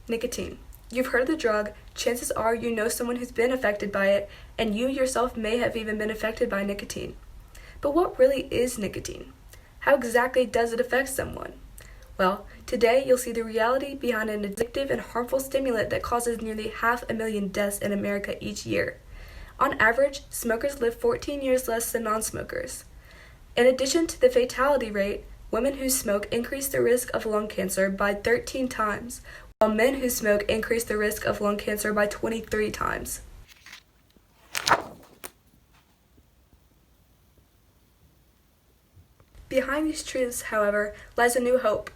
Nicotine. You've heard of the drug, chances are you know someone who's been affected by it, and you yourself may have even been affected by nicotine. But what really is nicotine? How exactly does it affect someone? Well, today you'll see the reality behind an addictive and harmful stimulant that causes nearly 500,000 deaths in America each year. On average, smokers live 14 years less than non-smokers. In addition to the fatality rate, women who smoke increase the risk of lung cancer by 13 times, while men who smoke increase the risk of lung cancer by 23 times. Behind these truths, however, lies a new hope.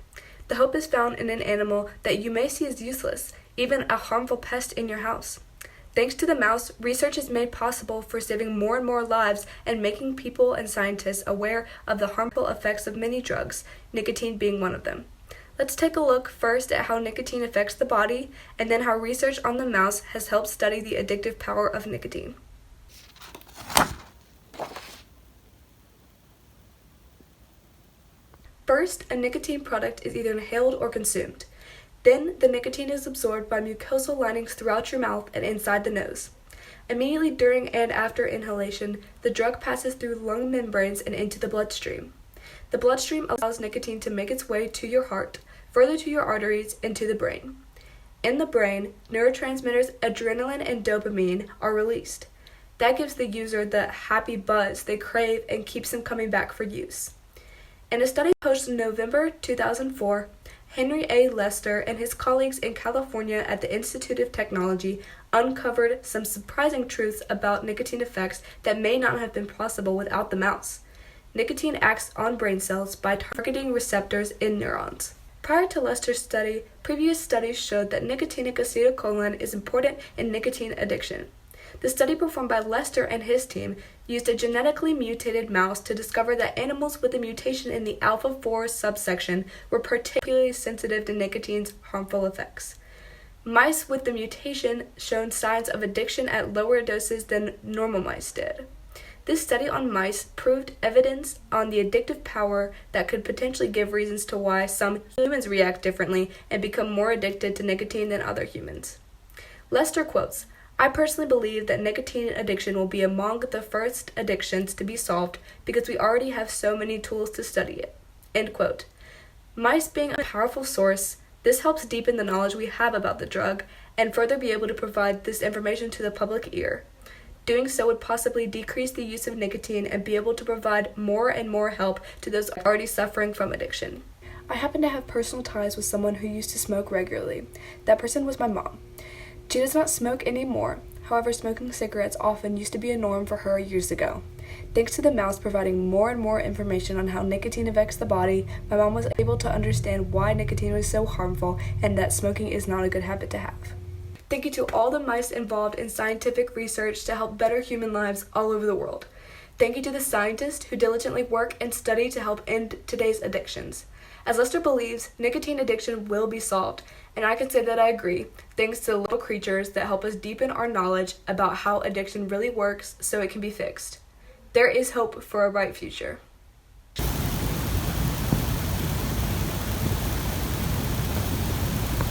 The hope is found in an animal that you may see as useless, even a harmful pest in your house. Thanks to the mouse, research is made possible for saving more and more lives and making people and scientists aware of the harmful effects of many drugs, nicotine being one of them. Let's take a look first at how nicotine affects the body, and then how research on the mouse has helped study the addictive power of nicotine. First, a nicotine product is either inhaled or consumed. Then, the nicotine is absorbed by mucosal linings throughout your mouth and inside the nose. Immediately during and after inhalation, the drug passes through lung membranes and into the bloodstream. The bloodstream allows nicotine to make its way to your heart, further to your arteries, and to the brain. In the brain, neurotransmitters adrenaline and dopamine are released. That gives the user the happy buzz they crave and keeps them coming back for use. In a study published in November 2004, Henry A. Lester and his colleagues in California at the Institute of Technology uncovered some surprising truths about nicotine effects that may not have been possible without the mouse. Nicotine acts on brain cells by targeting receptors in neurons. Prior to Lester's study, previous studies showed that nicotinic acetylcholine is important in nicotine addiction. The study performed by Lester and his team used a genetically mutated mouse to discover that animals with a mutation in the alpha-4 subsection were particularly sensitive to nicotine's harmful effects. Mice with the mutation showed signs of addiction at lower doses than normal mice did. This study on mice proved evidence on the addictive power that could potentially give reasons to why some humans react differently and become more addicted to nicotine than other humans. Lester quotes, "I personally believe that nicotine addiction will be among the first addictions to be solved because we already have so many tools to study it." End quote. Mice being a powerful source, this helps deepen the knowledge we have about the drug and further be able to provide this information to the public ear. Doing so would possibly decrease the use of nicotine and be able to provide more and more help to those already suffering from addiction. I happen to have personal ties with someone who used to smoke regularly. That person was my mom. She does not smoke anymore. However, smoking cigarettes often used to be a norm for her years ago. Thanks to the mouse providing more and more information on how nicotine affects the body, my mom was able to understand why nicotine was so harmful and that smoking is not a good habit to have. Thank you to all the mice involved in scientific research to help better human lives all over the world. Thank you to the scientists who diligently work and study to help end today's addictions. As Lester believes, nicotine addiction will be solved, and I can say that I agree, thanks to little creatures that help us deepen our knowledge about how addiction really works so it can be fixed. There is hope for a bright future.